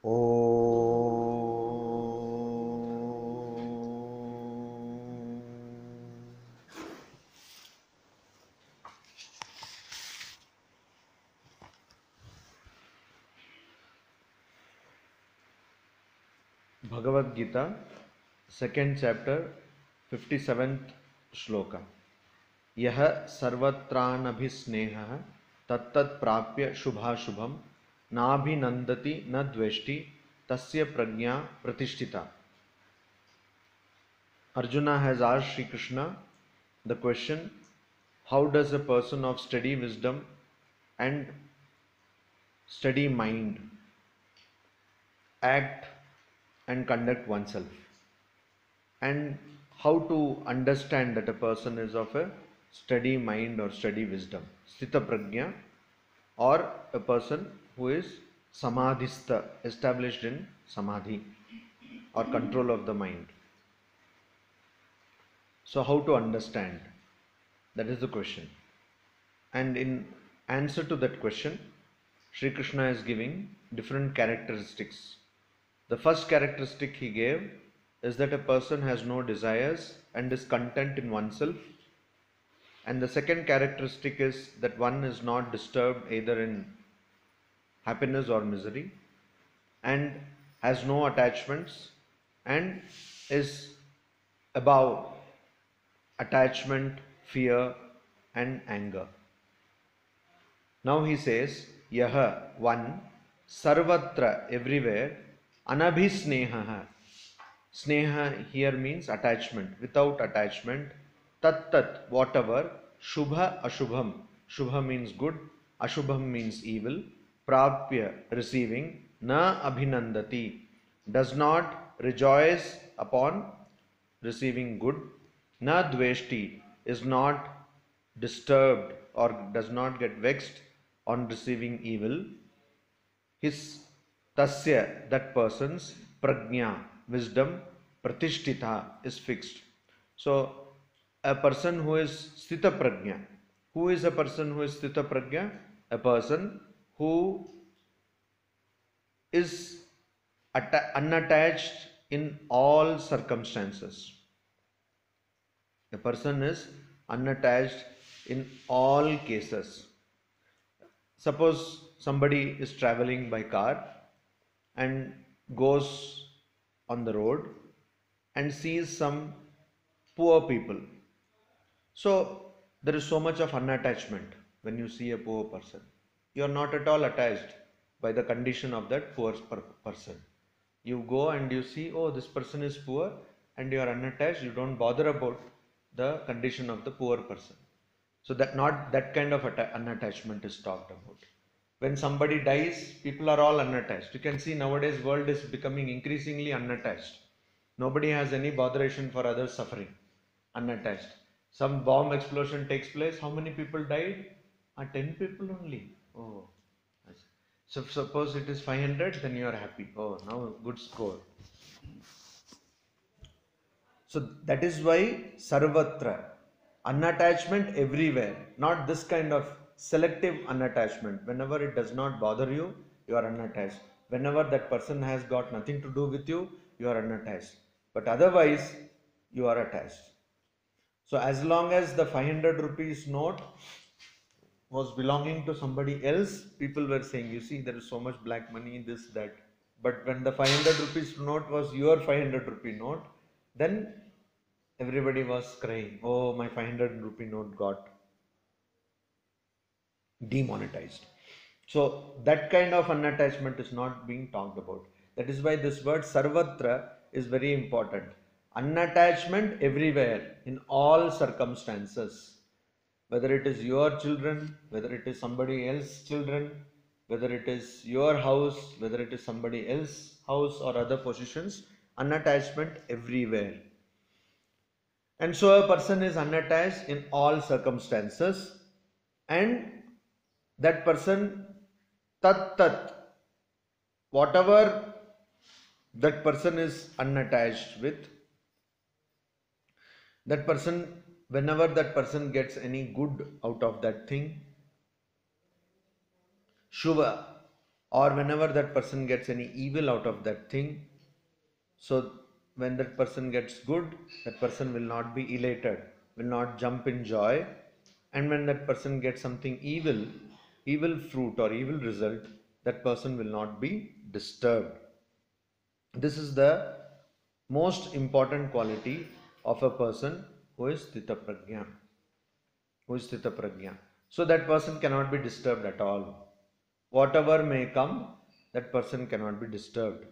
Oh. Bhagavad Gita, second chapter, 57th shloka. Yah sarvatranabhisnehah tattat prapya shubhashubham nabhinandati na dveshti tasya prajna pratishtita. Arjuna has asked Sri Krishna the question, how does a person of steady wisdom and steady mind act and conduct oneself, and how to understand that a person is of a steady mind or steady wisdom, sthita prajna, or a person who is samadhistha, established in samadhi or control of the mind. So how to understand? That is the question. And in answer to that question, Sri Krishna is giving different characteristics. The first characteristic he gave is that a person has no desires and is content in oneself. And the second characteristic is that one is not disturbed either in happiness or misery, and has no attachments, and is above attachment, fear and anger. Now he says, Yaha, one, sarvatra, everywhere, anabhisneha. Sneha here means attachment, without attachment, tat, whatever, shubha, ashubham. Shubha means good, ashubham means evil, prapya, receiving, na abhinandati, does not rejoice upon receiving good, na dveshti, is not disturbed or does not get vexed on receiving evil. His tasya, that person's, prajna, wisdom, pratishtita, is fixed. So a person who is sthita prajna, who is a person who is sthita prajna? A person who is unattached in all circumstances. A person is unattached in all cases. Suppose somebody is traveling by car and goes on the road and sees some poor people. So there is so much of unattachment when you see a poor person. You are not at all attached by the condition of that poor person. You go and you see, oh, this person is poor, and you are unattached. You don't bother about the condition of the poor person. So that not that kind of unattachment is talked about. When somebody dies, people are all unattached. You can see nowadays world is becoming increasingly unattached. Nobody has any botheration for others suffering. Unattached. Some bomb explosion takes place. How many people died? 10 people only. Oh. So suppose it is 500, then you are happy. Oh, now good score. So that is why sarvatra, unattachment everywhere, not this kind of selective unattachment. Whenever it does not bother you, you are unattached. Whenever that person has got nothing to do with you, you are unattached. But otherwise, you are attached. So as long as the 500 rupees note was belonging to somebody else, people were saying, you see, there is so much black money, this, that. But when the 500 rupees note was your 500 rupee note, then everybody was crying, oh, my 500 rupee note got demonetized. So that kind of unattachment is not being talked about. That is why this word sarvatra is very important. Unattachment everywhere, in all circumstances. Whether it is your children, whether it is somebody else's children, whether it is your house, whether it is somebody else's house or other possessions, unattachment everywhere. And so a person is unattached in all circumstances, and that person, tat, whatever that person is unattached with, that person, whenever that person gets any good out of that thing, shubha, or whenever that person gets any evil out of that thing. So when that person gets good, that person will not be elated, will not jump in joy. And when that person gets something evil, evil fruit or evil result, that person will not be disturbed. This is the most important quality of a person who is Sthita Prajna. So that person cannot be disturbed at all. Whatever may come, that person cannot be disturbed.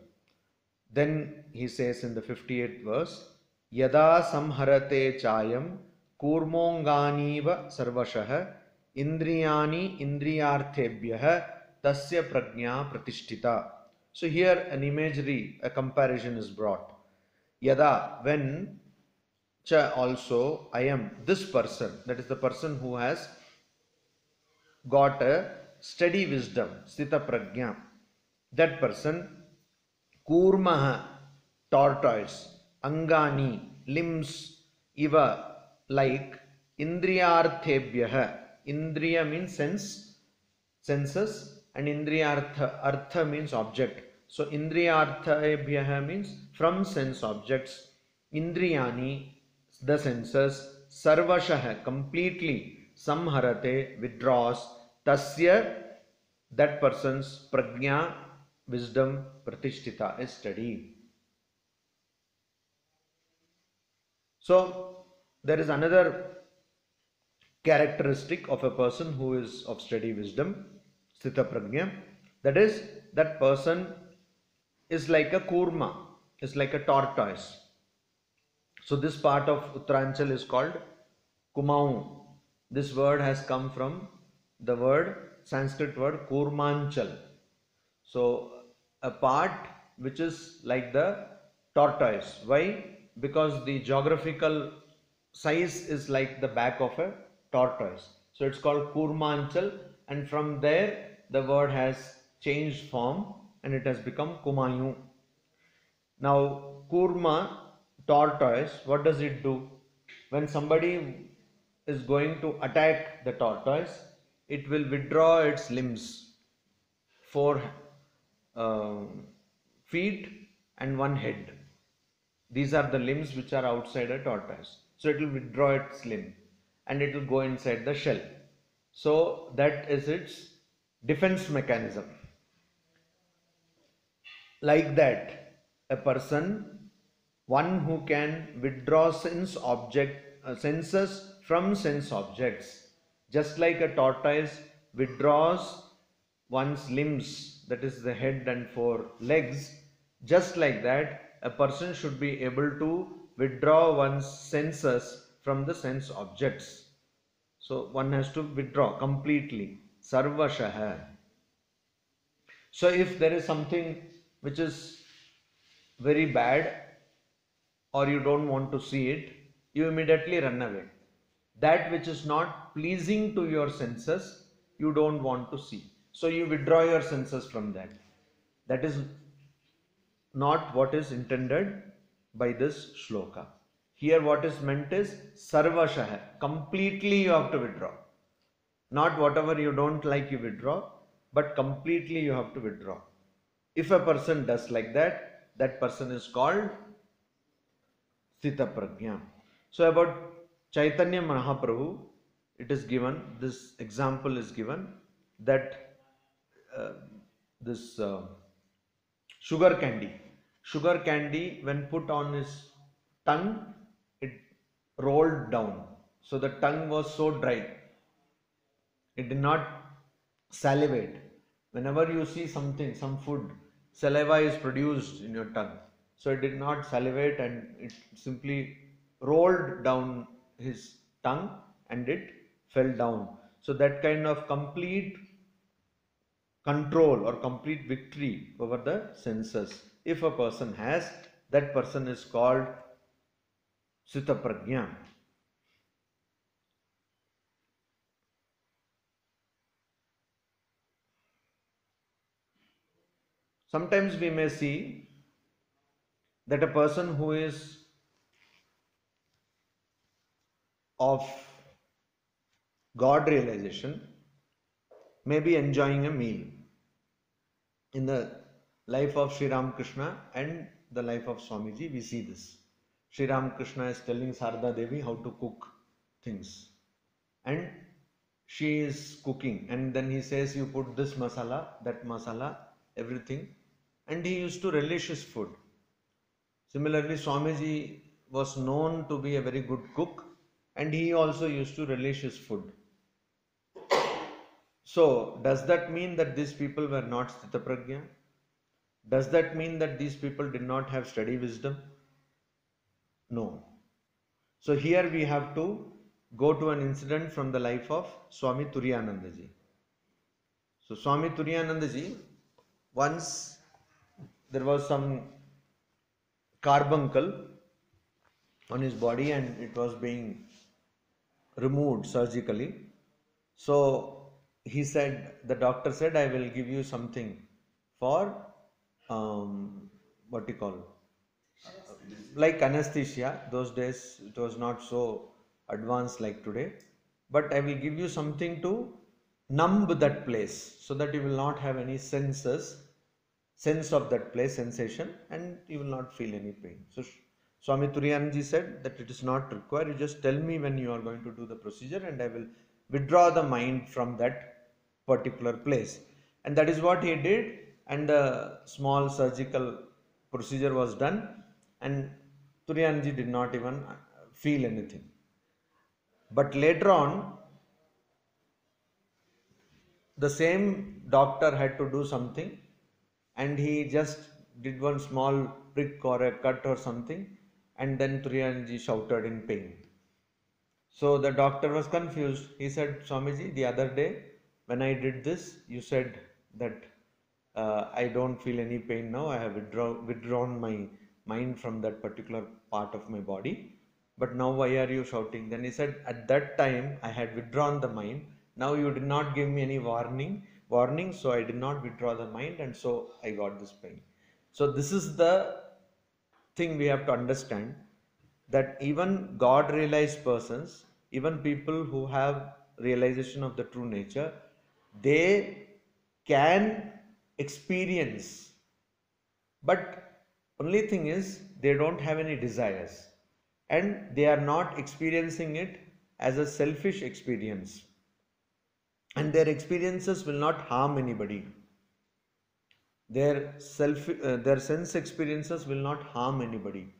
Then he says in the 58th verse, Yada samharate chayam kurmonganiva sarvashah indriyani indriyarthebhyah tasya prajna pratishtita. So here an imagery, a comparison is brought. Yada, when, cha also, I am, this person, that is the person who has got a steady wisdom, sthita prajna. That person, kurmaha, tortoise, angani, limbs, iva, like, indriyarthebhyah. Indriya means senses, and indriyartha, artha means object. So indriyarthebhyah means from sense objects. Indriyani, the senses, sarvashah, completely, samharate, withdraws, tasya, that person's prajna, wisdom, pratishtita, is steady. So there is another characteristic of a person who is of steady wisdom, sthita prajna, that is, that person is like a kurma, is like a tortoise. So this part of Uttaranchal is called Kumaun. This word has come from the word, Sanskrit word Kurmanchal. So a part which is like the tortoise. Why? Because the geographical size is like the back of a tortoise. So it's called Kurmanchal, and from there the word has changed form and it has become Kumayu. Now Kurma, tortoise, what does it do? When somebody is going to attack the tortoise, it will withdraw its limbs, 4 feet and 1 head. These are the limbs which are outside a tortoise. So it will withdraw its limb and it will go inside the shell. So that is its defense mechanism. Like that, a person, one who can withdraw senses from sense objects, just like a tortoise withdraws one's limbs, that is the head and 4 legs, just like that, a person should be able to withdraw one's senses from the sense objects. So one has to withdraw completely, sarvashah. So if there is something which is very bad or you don't want to see it, you immediately run away. That which is not pleasing to your senses, you don't want to see. So you withdraw your senses from that. That is not what is intended by this shloka. Here what is meant is sarvashah, completely you have to withdraw. Not whatever you don't like you withdraw, but completely you have to withdraw. If a person does like that, that person is called Sthita Prajna. So about Chaitanya Mahaprabhu, it is given, this example is given, that this sugar candy when put on his tongue, it rolled down. So the tongue was so dry. It did not salivate. Whenever you see something, some food, saliva is produced in your tongue. So it did not salivate and it simply rolled down his tongue and it fell down. So that kind of complete control or complete victory over the senses, if a person has, that person is called Sthita Prajna. Sometimes we may see that a person who is of God realization may be enjoying a meal. In the life of Sri Ramakrishna and the life of Swamiji, we see this. Sri Ramakrishna is telling Sarada Devi how to cook things, and she is cooking, and then he says, you put this masala, that masala, everything, and he used to relish his food. Similarly, Swamiji was known to be a very good cook, and he also used to relish his food. So, does that mean that these people were not Sthitaprajna? Does that mean that these people did not have study wisdom? No. So here we have to go to an incident from the life of Swami Turiyanandaji. So Swami Turiyanandaji, once there was some carbuncle on his body and it was being removed surgically. So he said, the doctor said, I will give you something for what you call, like anesthesia. Those days it was not so advanced like today, but I will give you something to numb that place so that you will not have any sense of that place, sensation, and you will not feel any pain. So Swami Turiyanandaji said that it is not required, you just tell me when you are going to do the procedure and I will withdraw the mind from that particular place. And that is what he did, and the small surgical procedure was done, and Turiyanandaji did not even feel anything. But later on, the same doctor had to do something, and he just did one small prick or a cut or something, and then Turiyanandaji shouted in pain. So the doctor was confused. He said, Swamiji, the other day when I did this, you said that I don't feel any pain now. I have withdrawn my mind from that particular part of my body. But now why are you shouting? Then he said, at that time I had withdrawn the mind. Now you did not give me any warning, so I did not withdraw the mind, and so I got this pain. So this is the thing we have to understand, that even God realized persons, even people who have realization of the true nature, they can experience, but only thing is they don't have any desires, and they are not experiencing it as a selfish experience, and their experiences will not harm anybody. Their sense experiences will not harm anybody,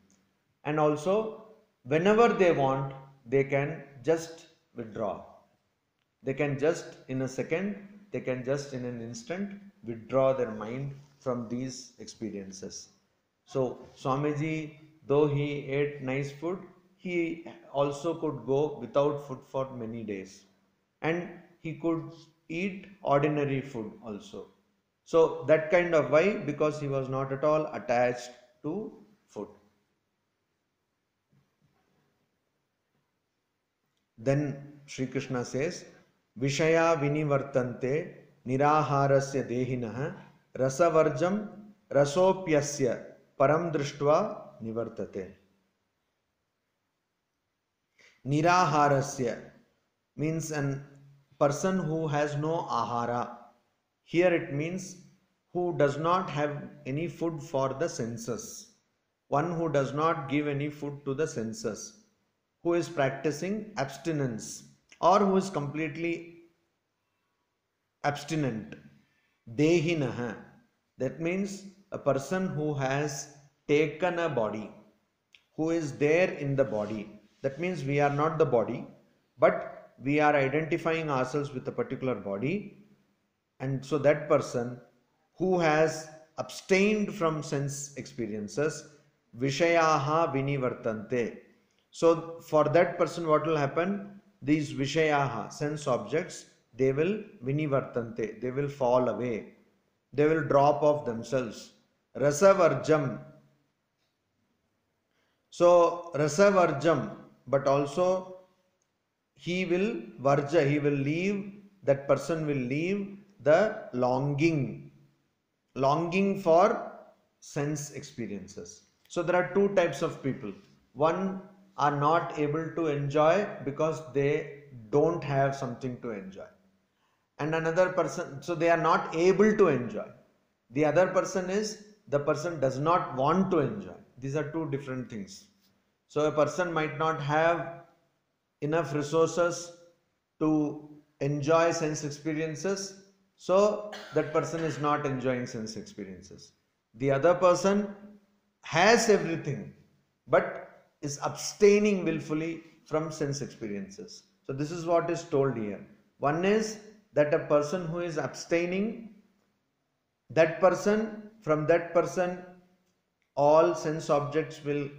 and also whenever they want, they can just withdraw. They can just in a second, they can just in an instant withdraw their mind from these experiences. So Swamiji, though he ate nice food, he also could go without food for many days, and he could eat ordinary food also. So that kind of, why? Because he was not at all attached to food. Then Sri Krishna says, Vishaya vinivartante niraharasya dehinah rasavarjam rasopyasya param drishtva nivartate. Niraharasya means an person who has no ahara. Here it means who does not have any food for the senses. One who does not give any food to the senses, who is practicing abstinence, or who is completely abstinent. Dehinah, that means a person who has taken a body, who is there in the body. That means we are not the body, but we are identifying ourselves with a particular body. And so that person who has abstained from sense experiences, Vishayaha vinivartante. So for that person, what will happen? These Vishayaha, sense objects, they will vinivartante, they will fall away, they will drop off themselves. Rasavarjam. So rasavarjam, but also he will varja, he will leave, that person will leave the longing for sense experiences. So there are two types of people. One are not able to enjoy because they don't have something to enjoy, and another person, so they are not able to enjoy. The other person is the person does not want to enjoy. These are two different things. So a person might not have enough resources to enjoy sense experiences, so that person is not enjoying sense experiences. The other person has everything but is abstaining willfully from sense experiences. So this is what is told here. One is that a person who is abstaining, that person, from that person all sense objects will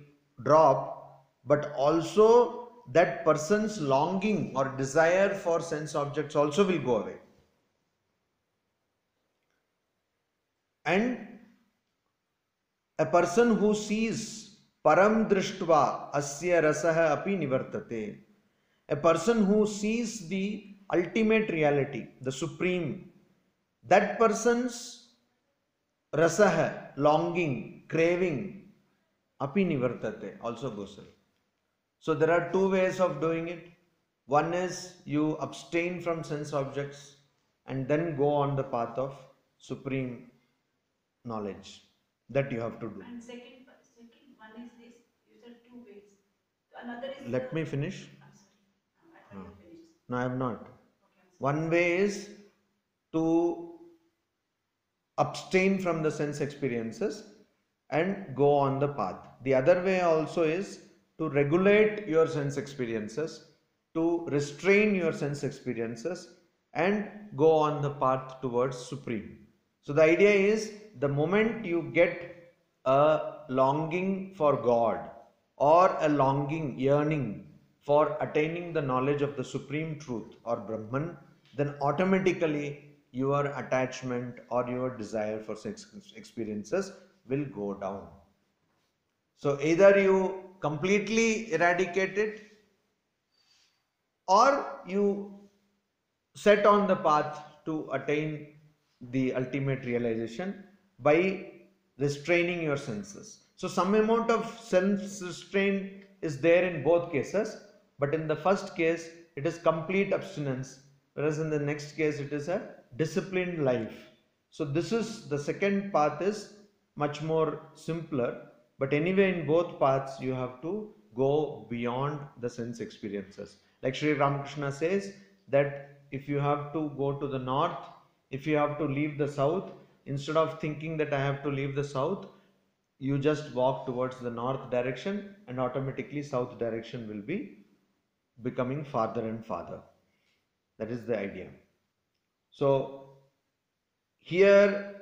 drop, but also that person's longing or desire for sense objects also will go away. And a person who sees param drishtva asya rasah api nivartate, a person who sees the ultimate reality, the supreme, that person's rasah, longing, craving, api nivartate, also goes away. So there are two ways of doing it. One is you abstain from sense objects and then go on the path of supreme knowledge. That you have to do. And second one is this. You said two ways. Another is. Let me finish. I'm sorry. I thought you finished. No, I have not. Okay, one way is to abstain from the sense experiences and go on the path. The other way also is to regulate your sense experiences, to restrain your sense experiences and go on the path towards supreme. So the idea is, the moment you get a longing for God or a longing, yearning for attaining the knowledge of the supreme truth or Brahman, then automatically your attachment or your desire for sex experiences will go down. So either you completely eradicate it or you set on the path to attain the ultimate realization by restraining your senses. So some amount of sense restraint is there in both cases, but in the first case it is complete abstinence, whereas in the next case it is a disciplined life. So this is, the second path is much more simpler, but anyway in both paths you have to go beyond the sense experiences. Like Sri Ramakrishna says that if you have to go to the north, if you have to leave the south, instead of thinking that I have to leave the south, you just walk towards the north direction and automatically south direction will be becoming farther and farther. That is the idea. So here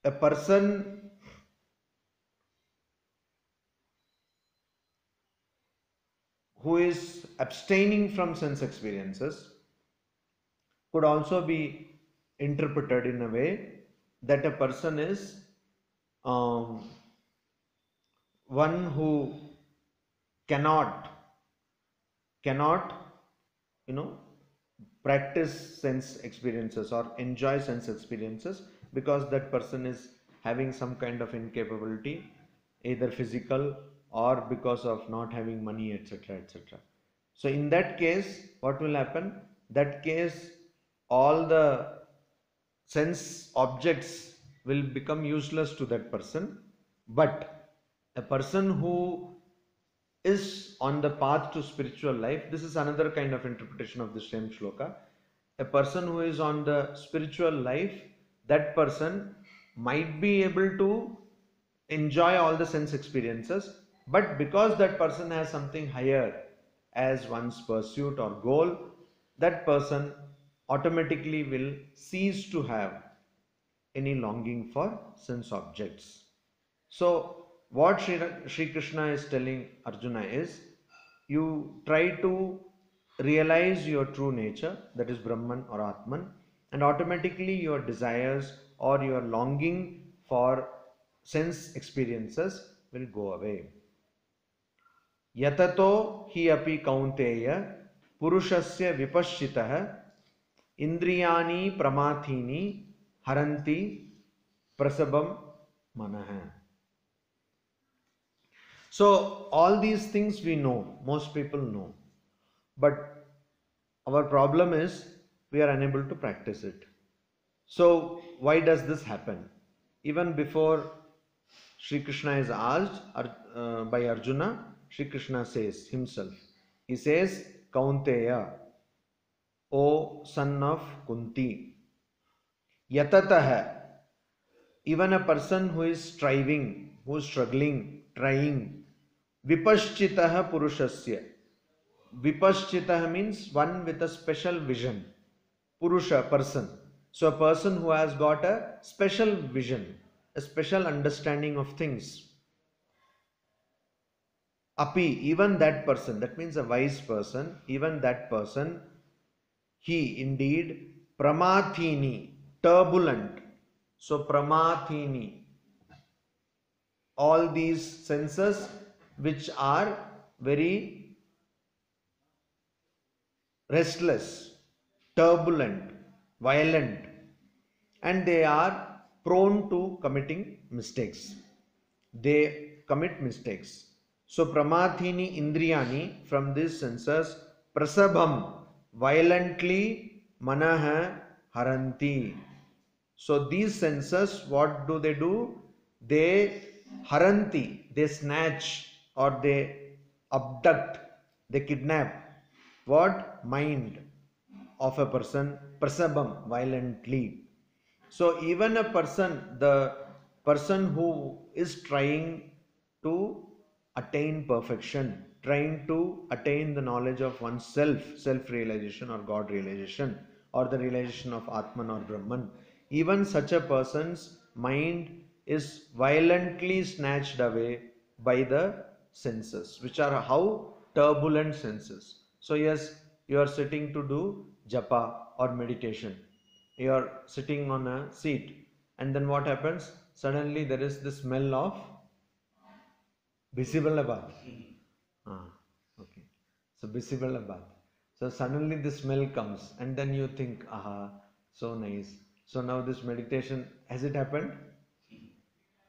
a person who is abstaining from sense experiences could also be interpreted in a way that a person is one who cannot practice sense experiences or enjoy sense experiences because that person is having some kind of incapability, either physical or because of not having money, etc., etc. So in that case, what will happen? That case, all the sense objects will become useless to that person. But a person who is on the path to spiritual life, this is another kind of interpretation of the same shloka. A person who is on the spiritual life, that person might be able to enjoy all the sense experiences, but because that person has something higher as one's pursuit or goal, that person automatically will cease to have any longing for sense objects. So what Sri Krishna is telling Arjuna is, you try to realize your true nature, that is Brahman or Atman, and automatically your desires or your longing for sense experiences will go away. Yatato hi api kaunteya purushasya vipashchitah indriyani pramathini haranti prasabam manah. So all these things we know, most people know, but our problem is we are unable to practice it. So why does this happen? Even before Sri Krishna is asked by Arjuna, Sri Krishna says himself, he says, Kaunteya, O son of Kunti, Yatatah, even a person who is striving, who is struggling, trying, Vipaschitah Purushasya. Vipaschitah means one with a special vision. Purusha, person. So a person who has got a special vision, a special understanding of things. Api, even that person, that means a wise person, even that person, he indeed, pramathini, turbulent. So pramathini, all these senses which are very restless, turbulent, violent, and they are prone to committing mistakes. They commit mistakes. So pramathini indriyani, from these senses, prasabham, violently manaha haranti. So these senses, what do? They haranti, they snatch or they abduct, they kidnap what? Mind of a person, prasabham, violently. So even a person, the person who is trying to attain perfection, trying to attain the knowledge of oneself, self-realization or God realization, or the realization of Atman or Brahman, even such a person's mind is violently snatched away by the senses, which are how? Turbulent senses. So yes, you are sitting to do japa or meditation. You are sitting on a seat, and then what happens? Suddenly there is the smell of Bisibalabad. Okay. So Bisibalabad. So suddenly the smell comes, and then you think, aha, so nice. So now this meditation, has it happened?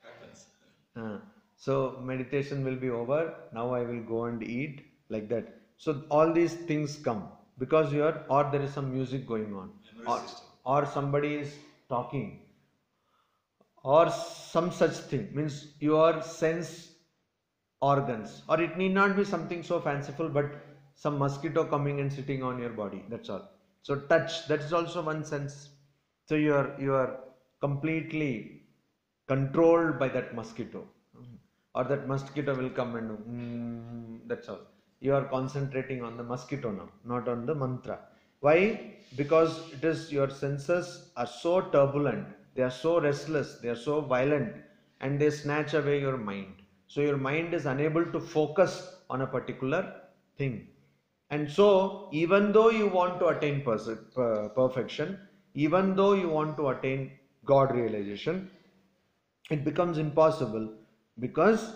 Happens. So meditation will be over. Now I will go and eat, like that. So all these things come because you are, or there is some music going on, or somebody is talking, or some such thing, means your sense organs, or it need not be something so fanciful, but some mosquito coming and sitting on your body, that's all. So touch, that is also one sense. So you are completely controlled by that mosquito, or that mosquito will come and that's all. You are concentrating on the mosquito now, not on the mantra. Why? Because it is, your senses are so turbulent, they are so restless, they are so violent, and they snatch away your mind. So your mind is unable to focus on a particular thing. And so even though you want to attain perfection, even though you want to attain God realization, it becomes impossible because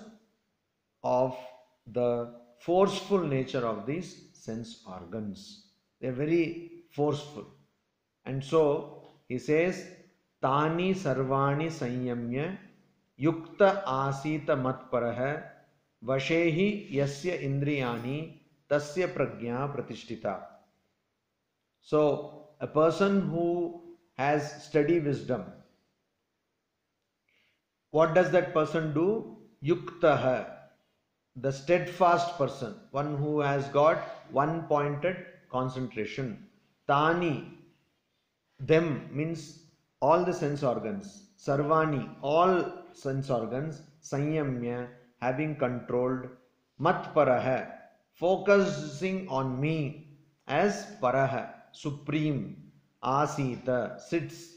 of the forceful nature of these sense organs. They are very forceful. And so he says, Tani sarvani sanyamya yukta asita matparaha vashehi yasya indriyani tasya prajna pratishtita. So a person who has steady wisdom, what does that person do? Yuktaha, the steadfast person, one who has got one pointed concentration. Tani, them means all the sense organs. Sarvani, all sense organs. Sanyamya, having controlled. Matparaha, focusing on me as Paraha, supreme. Asita, sits.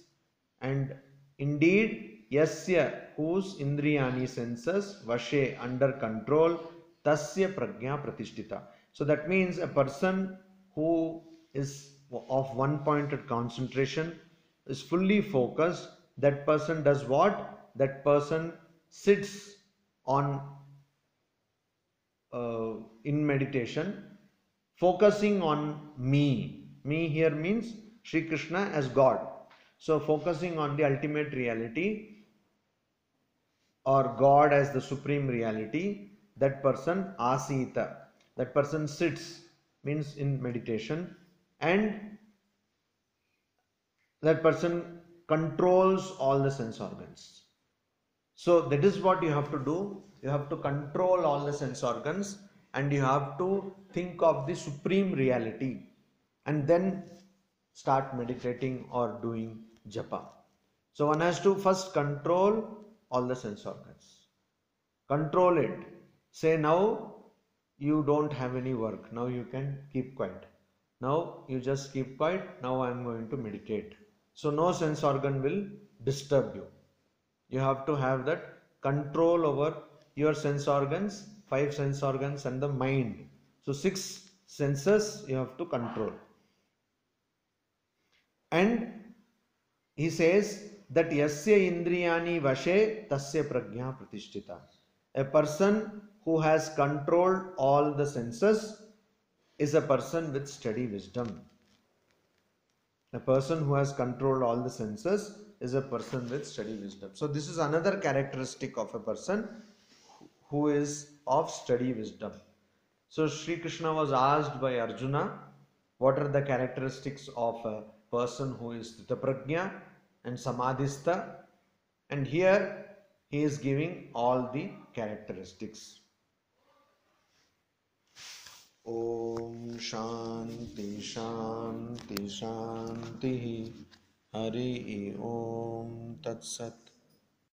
And indeed, yasya, whose indriyani senses, vashe, under control, tasya prajna pratishtita. So that means a person who is of one pointed concentration, is fully focused. That person does what? That person sits on in meditation, focusing on me. Me here means Sri Krishna as God. So focusing on the ultimate reality, or God as the supreme reality, that person asita, that person sits, means in meditation, and that person controls all the sense organs. So that is what you have to do. You have to control all the sense organs and you have to think of the supreme reality and then start meditating or doing japa. So one has to first control all the sense organs. Control it. Say now you don't have any work. Now you can keep quiet. Now you just keep quiet. Now I am going to meditate. So no sense organ will disturb you. You have to have that control over your sense organs, 5 sense organs and the mind. So 6 senses you have to control. And he says that yasya indriyani vashe tasya prajna pratishtita. A person who has controlled all the senses is a person with steady wisdom. A person who has controlled all the senses is a person with steady wisdom. So this is another characteristic of a person who is of steady wisdom. So Sri Krishna was asked by Arjuna, what are the characteristics of a person who is Sthitāprajñā and Samadhistha? And here he is giving all the characteristics. Om Shanti Shanti Shanti Hari Om Tat Sat.